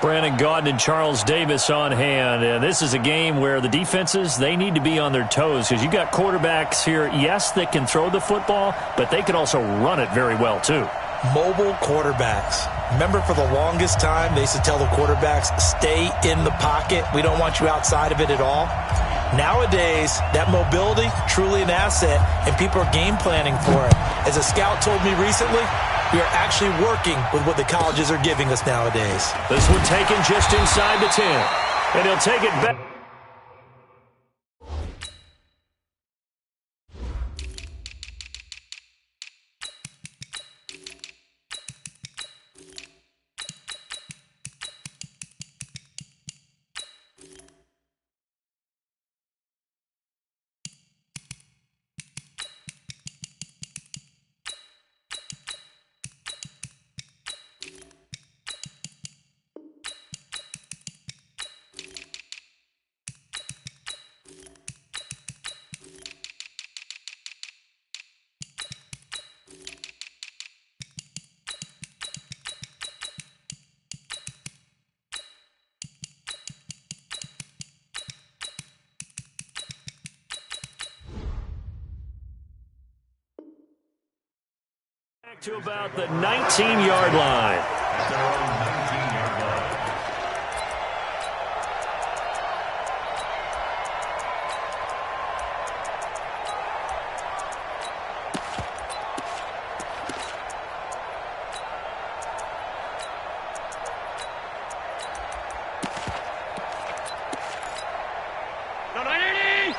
Brandon Gaudin and Charles Davis on hand. And this is a game where the defenses, they need to be on their toes because you've got quarterbacks here, yes, that can throw the football, but they can also run it very well too. Mobile quarterbacks. Remember, for the longest time, they used to tell the quarterbacks, stay in the pocket. We don't want you outside of it at all. Nowadays, that mobility, truly an asset, and people are game planning for it. As a scout told me recently, we are actually working with what the colleges are giving us nowadays. This one taken just inside the 10. And he'll take it back. To about the 19-yard line. No, 90!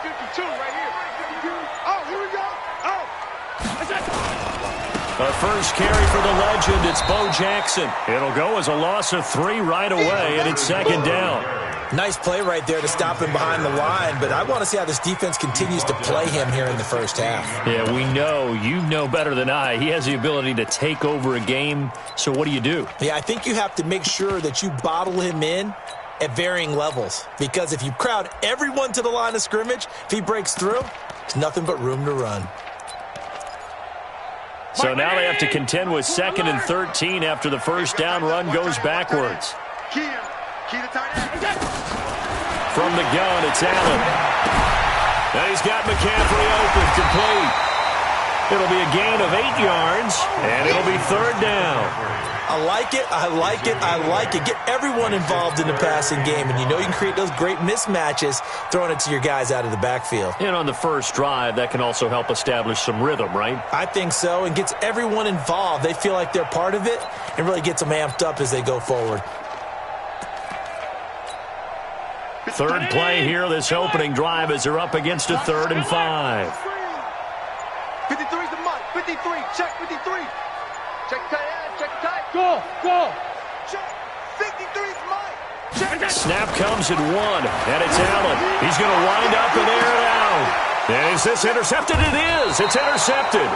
52 right here. Oh, here we go. Oh, that's it. A first carry for the legend, it's Bo Jackson. It'll go as a loss of 3 right away, and it's second down. Nice play right there to stop him behind the line, but I want to see how this defense continues to play him here in the first half. Yeah, we know. You know better than I. He has the ability to take over a game, so what do? Yeah, I think you have to make sure that you bottle him in at varying levels, because if you crowd everyone to the line of scrimmage, if he breaks through, there's nothing but room to run. So now they have to contend with 2nd and 13 after the first down run goes backwards. From the gun, it's Allen. And he's got McCaffrey open, complete. It'll be a gain of 8 yards, and it'll be 3rd down. I like it, I like it, I like it. Get everyone involved in the passing game, and you know you can create those great mismatches throwing it to your guys out of the backfield. And on the first drive, that can also help establish some rhythm, right? I think so, and gets everyone involved. They feel like they're part of it, and really gets them amped up as they go forward. Third play here, this opening drive, as they're up against a 3rd and 5. 53's the mark. 53. Check 53. Check the tight end. Check the tight. Go. Check. 53's mine. Check. Snap comes at 1, and it's Allen. He's going to wind up and air it out. And is this intercepted? It is. It's intercepted.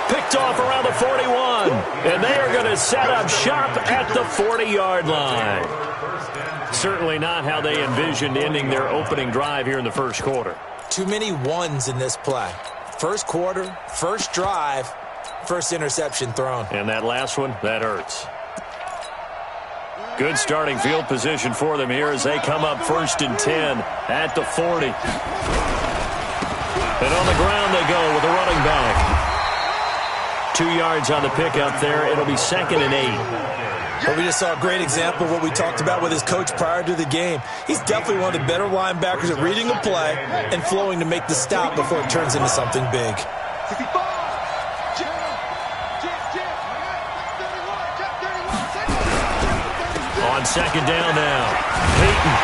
Picked off around the 41. And they are going to set up shop at the 40-yard line. Certainly not how they envisioned ending their opening drive here in the first quarter. Too many ones in this play. First quarter, first drive, first interception thrown. And that last one, that hurts. Good starting field position for them here as they come up 1st and 10 at the 40. And on the ground they go with a running back. 2 yards on the pickup there. It'll be 2nd and 8. Well, we just saw a great example of what we talked about with his coach prior to the game. He's definitely one of the better linebackers at reading a play and flowing to make the stop before it turns into something big. On 2nd down now, Peyton.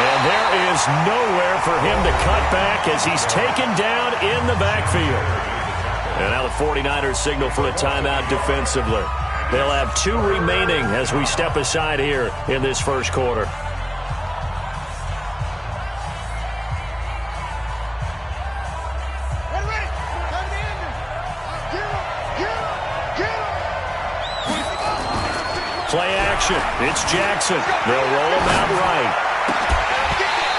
And there is nowhere for him to cut back as he's taken down in the backfield. And now the 49ers signal for a timeout defensively. They'll have 2 remaining as we step aside here in this first quarter. Play action. It's Jackson. They'll roll him out right.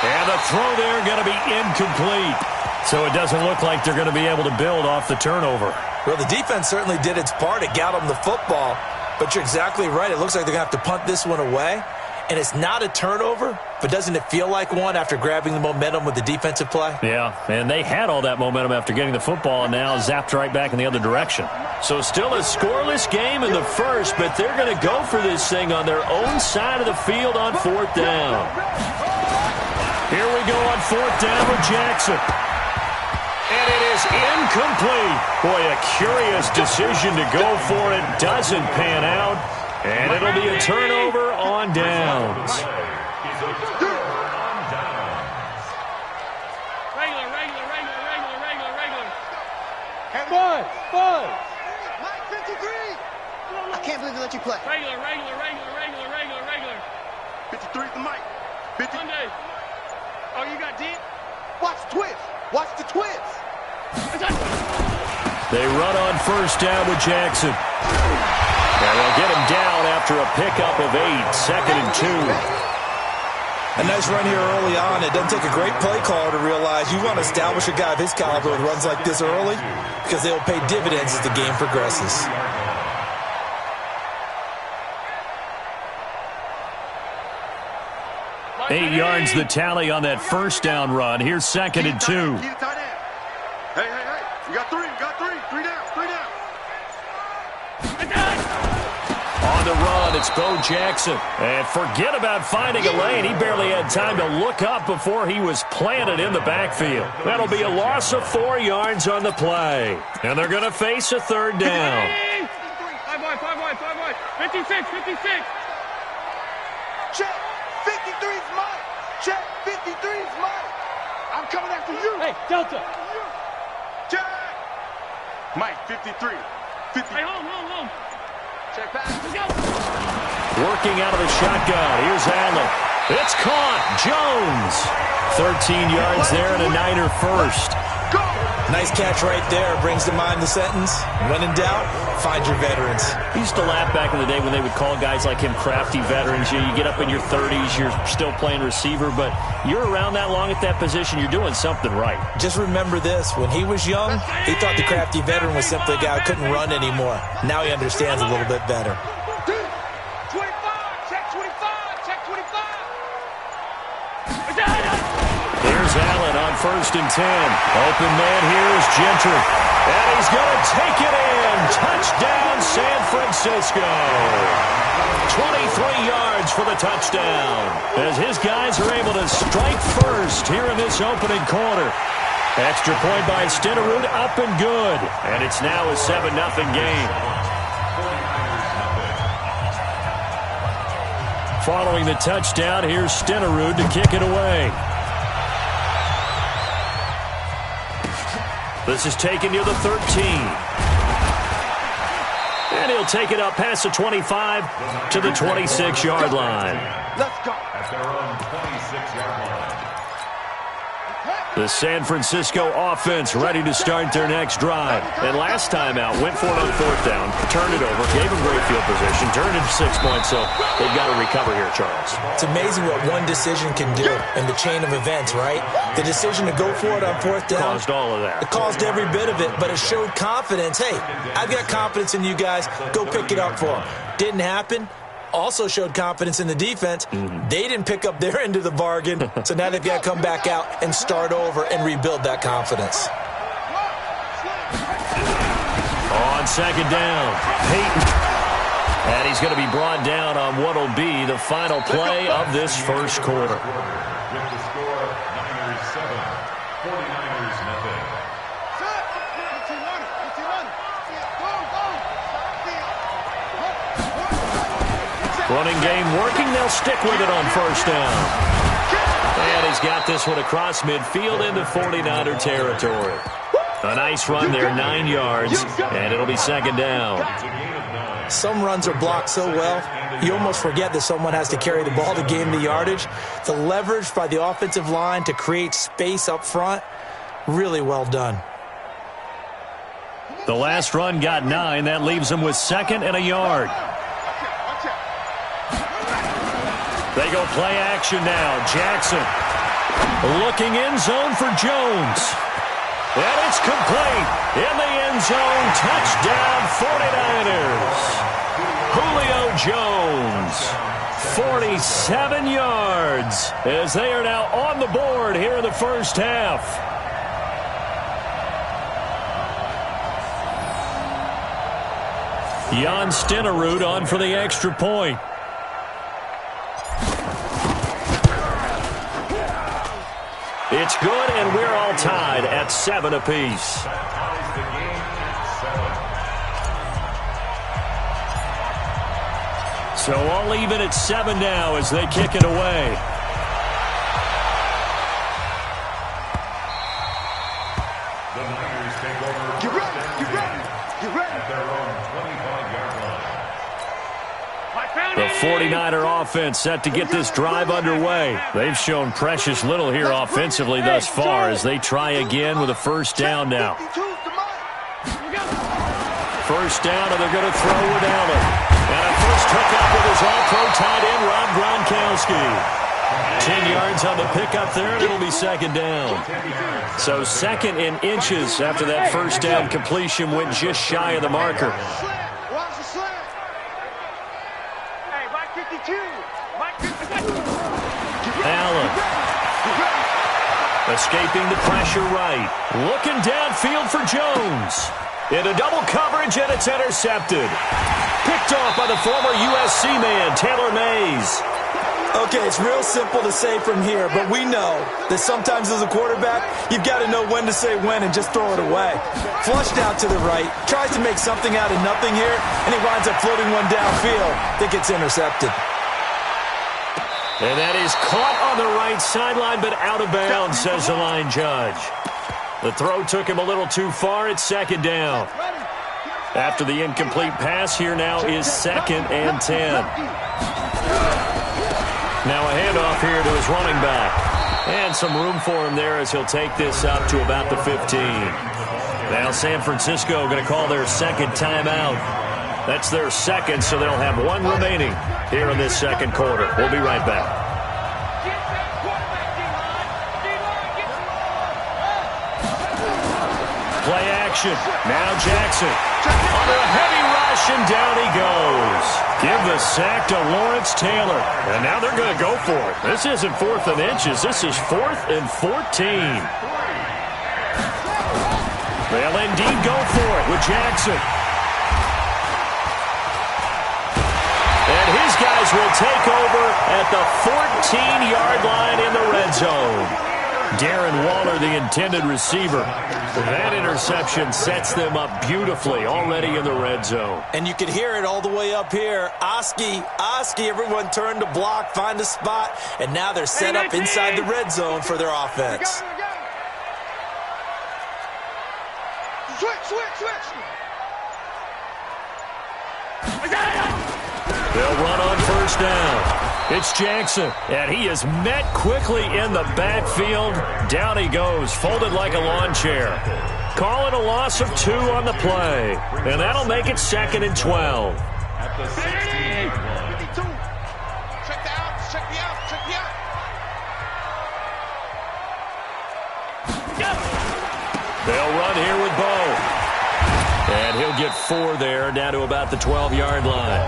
And the throw there going to be incomplete. So it doesn't look like they're going to be able to build off the turnover. Well, the defense certainly did its part. It got them the football. But you're exactly right. It looks like they're going to have to punt this one away. And it's not a turnover, but doesn't it feel like one after grabbing the momentum with the defensive play? Yeah, and they had all that momentum after getting the football and now zapped right back in the other direction. So still a scoreless game in the first, but they're going to go for this thing on their own side of the field on 4th down. Here we go on 4th down with Jackson. And it is incomplete. Boy, a curious decision to go for it. Doesn't pan out. And it'll be a turnover on downs. Regular. Mike, 53. I can't believe they let you play. Regular. 53 the mic. 50. Sunday. Oh, you got deep? Watch the twist. Watch the twist. They run on 1st down with Jackson. And they'll get him down after a pickup of 8, 2nd and 2. A nice run here early on. It doesn't take a great play caller to realize you want to establish a guy of his caliber with runs like this early because they will pay dividends as the game progresses. Eight yards the tally on that 1st down run. Here's 2nd and 2. Hey. We got three. 3 down. On the run, it's Bo Jackson. And forget about finding a lane. He barely had time to look up before he was planted in the backfield. That'll be a loss of 4 yards on the play. And they're going to face a 3rd down. 5 wide. 56. Check. 53's mine. Check. 53's mine. I'm coming after you. Hey, Delta. Check. Mike, 53. 50. Hey, home. Check pass. Let's go. Working out of the shotgun. Here's Allen. It's caught. Jones. 13 yards there and a Niner first. Go. Nice catch right there. Brings to mind the sentence, when in doubt, find your veterans. He used to laugh back in the day when they would call guys like him crafty veterans. You get up in your 30s, you're still playing receiver, but you're around that long at that position, you're doing something right. Just remember this. When he was young, he thought the crafty veteran was simply a guy who couldn't run anymore. Now he understands a little bit better. 25. Check 25. Check 25. Here's Allen on 1st and 10. Open man here is Gentry. And he's going to take it in. Touchdown, San Francisco. 23 yards for the touchdown. As his guys are able to strike first here in this opening quarter. Extra point by Stenerud, up and good. And it's now a 7-0 game. Following the touchdown, here's Stenerud to kick it away. This is taken near the 13. And he'll take it up past the 25 to the 26-yard line. Let's go. At their own 26-yard line. The San Francisco offense ready to start their next drive. And last time out, went for it on 4th down, turned it over, gave them great field position, turned it to 6 points, so they've got to recover here, Charles. It's amazing what one decision can do in the chain of events, right? The decision to go for it on 4th down. Caused all of that. It caused every bit of it, but it showed confidence. Hey, I've got confidence in you guys. Go pick it up for them. Didn't happen. Also showed confidence in the defense. They didn't pick up their end of the bargain, so now they've got to come back out and start over and rebuild that confidence. On 2nd down, Peyton. And he's going to be brought down on what will be the final play of this first quarter. With the score, Niners 7, 49ers nothing. Running game working. They'll stick with it on 1st down. And he's got this one across midfield into 49er territory. A nice run there, 9 yards, and it'll be 2nd down. Some runs are blocked so well, you almost forget that someone has to carry the ball to gain the yardage. The leverage by the offensive line to create space up front, really well done. The last run got 9. That leaves them with 2nd and a yard. They go play action now. Jackson looking end zone for Jones. And it's complete. In the end zone, touchdown 49ers. Julio Jones. 47 yards as they are now on the board here in the first half. Jan Stenerud on for the extra point. It's good, and we're all tied at 7 apiece. So all even at 7 now as they kick it away. The Niners take over. Get ready, get ready, get ready. At their own 25-yard line. The 49er offense set to get this drive underway. They've shown precious little here offensively thus far as they try again with a first down now. First down, and they're going to throw with Allen. And a first hookup with his all-pro tight end, Rob Gronkowski. 10 yards on the pickup there, and it'll be second down. So second in inches after that first down completion went just shy of the marker. Watch the slant. Hey, Mike 52. Mike 52. Allen. Escaping the pressure right. Looking downfield for Jones. Into double coverage, and it's intercepted. Picked off by the former USC man, Taylor Mays. Okay, it's real simple to say from here, but we know that sometimes as a quarterback, you've got to know when to say when and just throw it away. Flushed out to the right, tries to make something out of nothing here, and he winds up floating one downfield that gets intercepted. And that is caught on the right sideline, but out of bounds, says the line judge. The throw took him a little too far. It's second down. After the incomplete pass, here now is 2nd and 10. Now a handoff here to his running back. And some room for him there as he'll take this up to about the 15. Now San Francisco going to call their second timeout. That's their second, so they'll have one remaining here in this second quarter. We'll be right back. Play action. Now Jackson. Under a heavy rush, and down he goes. Give the sack to Lawrence Taylor. And now they're going to go for it. This isn't 4th and inches. This is 4th and 14. They'll indeed go for it with Jackson. And his guys will take over at the 14-yard line in the red zone. Darren Waller, the intended receiver. That interception sets them up beautifully already in the red zone. And you can hear it all the way up here. Oski, everyone turned to block, find a spot, and now they're set up inside the red zone for their offense. Switch. They'll run on first down. It's Jackson, and he is met quickly in the backfield. Down he goes, folded like a lawn chair. Calling a loss of 2 on the play, and that'll make it 2nd and 12. At the 16-yard line. 52. Check the outs, check the outs, check the outs. They'll run here with Bo. And he'll get 4 there, down to about the 12-yard line.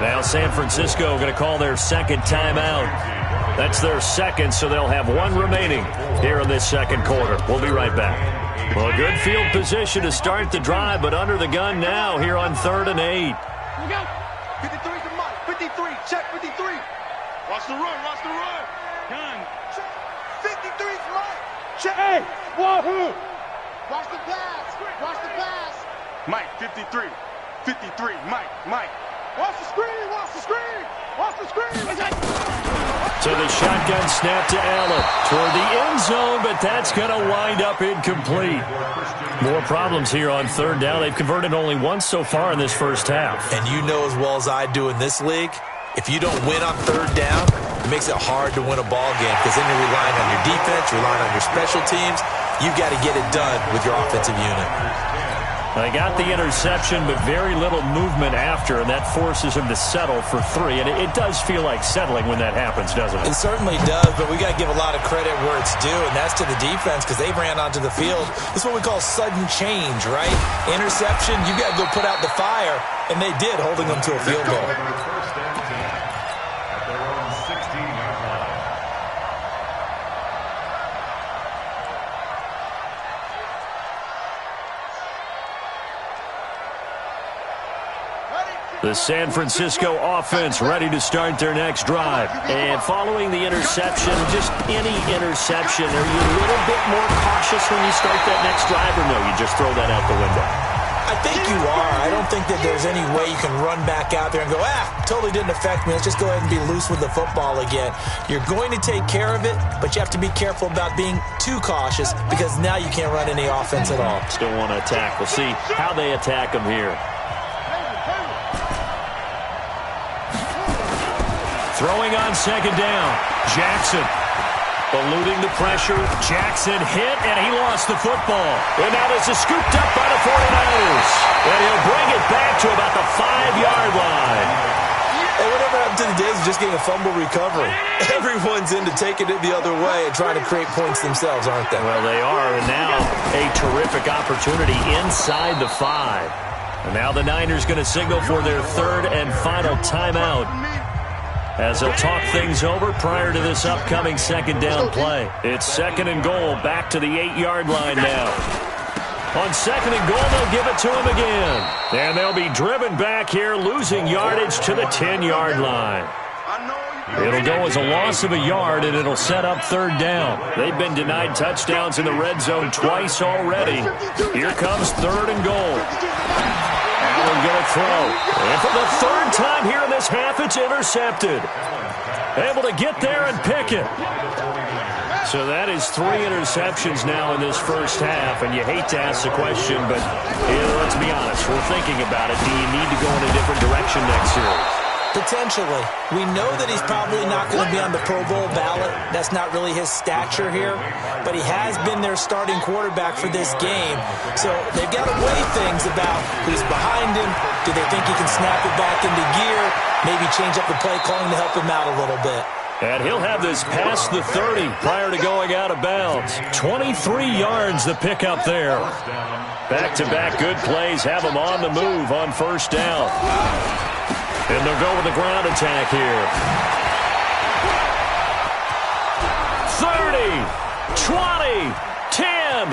Now San Francisco going to call their second timeout. That's their second, so they'll have one remaining here in this second quarter. We'll be right back. Well, good field position to start the drive, but under the gun now here on 3rd and 8. 53 to Mike. 53. Check 53. Watch the run. Done. 53 is Mike. Check. Hey, wahoo. Watch the pass. Mike, 53. 53. Mike. Watch the screen. So the shotgun snap to Allen toward the end zone, but that's going to wind up incomplete. More problems here on 3rd down. They've converted only once so far in this first half. And you know as well as I do in this league, if you don't win on 3rd down, it makes it hard to win a ball game because then you're relying on your defense, relying on your special teams. You've got to get it done with your offensive unit. They got the interception, but very little movement after, and that forces him to settle for 3. And it does feel like settling when that happens, doesn't it? It certainly does, but we got to give a lot of credit where it's due, and that's to the defense because they ran onto the field. This is what we call sudden change, right? Interception, you got to go put out the fire, and they did, holding them to a field goal. First and 10 at their own 16-yard line. The San Francisco offense ready to start their next drive. And following the interception, just any interception, are you a little bit more cautious when you start that next drive, or no, you just throw that out the window? I think you are. I don't think that there's any way you can run back out there and go, totally didn't affect me. Let's just go ahead and be loose with the football again. You're going to take care of it, but you have to be careful about being too cautious because now you can't run any offense at all. Still want to attack. We'll see how they attack them here. Throwing on second down. Jackson eluding the pressure. Jackson hit, and he lost the football. And now this is scooped up by the 49ers. And he'll bring it back to about the 5-yard line. Hey, whatever happened to the days of just getting a fumble recovery? Everyone's into taking it the other way and trying to create points themselves, aren't they? Well, they are, and now a terrific opportunity inside the 5. And now the Niners going to signal for their third and final timeout, as they'll talk things over prior to this upcoming second down play. It's second and goal, back to the 8-yard line now. On second and goal, they'll give it to him again. And they'll be driven back here, losing yardage to the 10-yard line. It'll go as a loss of a yard, and it'll set up third down. They've been denied touchdowns in the red zone twice already. Here comes third and goal. Allen going to throw. And for the third time here in this half, it's intercepted. Able to get there and pick it. So that is 3 interceptions now in this first half, and you hate to ask the question, but let's be honest, we're thinking about it. Do you need to go in a different direction next series? Potentially. We know that he's probably not going to be on the Pro Bowl ballot. That's not really his stature here. But he has been their starting quarterback for this game. So they've got to weigh things about who's behind him. Do they think he can snap it back into gear? Maybe change up the play calling to help him out a little bit. And he'll have this past the 30 prior to going out of bounds. 23 yards the pickup there. Back-to-back good plays have him on the move on first down. And they'll go with the ground attack here. 30, 20, 10,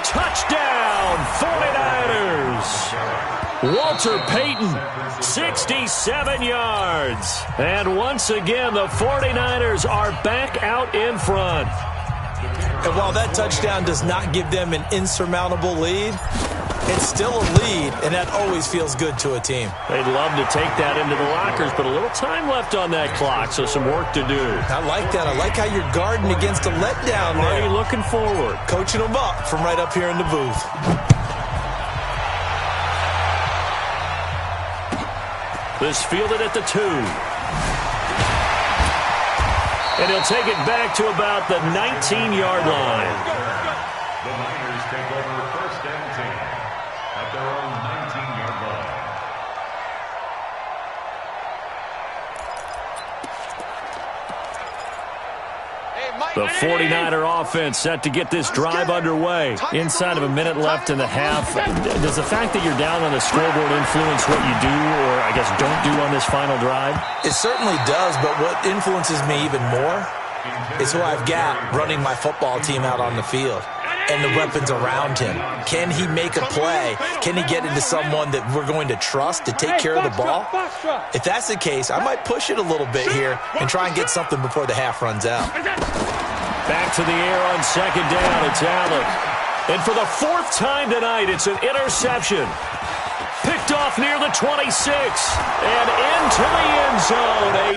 touchdown, 49ers. Walter Payton, 67 yards. And once again, the 49ers are back out in front. And while that touchdown does not give them an insurmountable lead, it's still a lead, and that always feels good to a team. They'd love to take that into the lockers, but a little time left on that clock, so some work to do. I like that. I like how you're guarding against a letdown there. Already looking forward. Coaching them up from right up here in the booth. This fielded at the 2. And he'll take it back to about the 19-yard line. The Niners take over first and 10 at their own 19-yard line. The 49er offense set to get this drive underway. Inside of a minute left in the half. Does the fact that you're down on the scoreboard influence what you do, or I guess don't do on this final drive? It certainly does, but what influences me even more is who I've got running my football team out on the field and the weapons around him. Can he make a play? Can he get into someone that we're going to trust to take care of the ball? If that's the case, I might push it a little bit here and try and get something before the half runs out. Back to the air on second down. It's Allen. And for the 4th time tonight, it's an interception. Picked off near the 26 and into the end zone.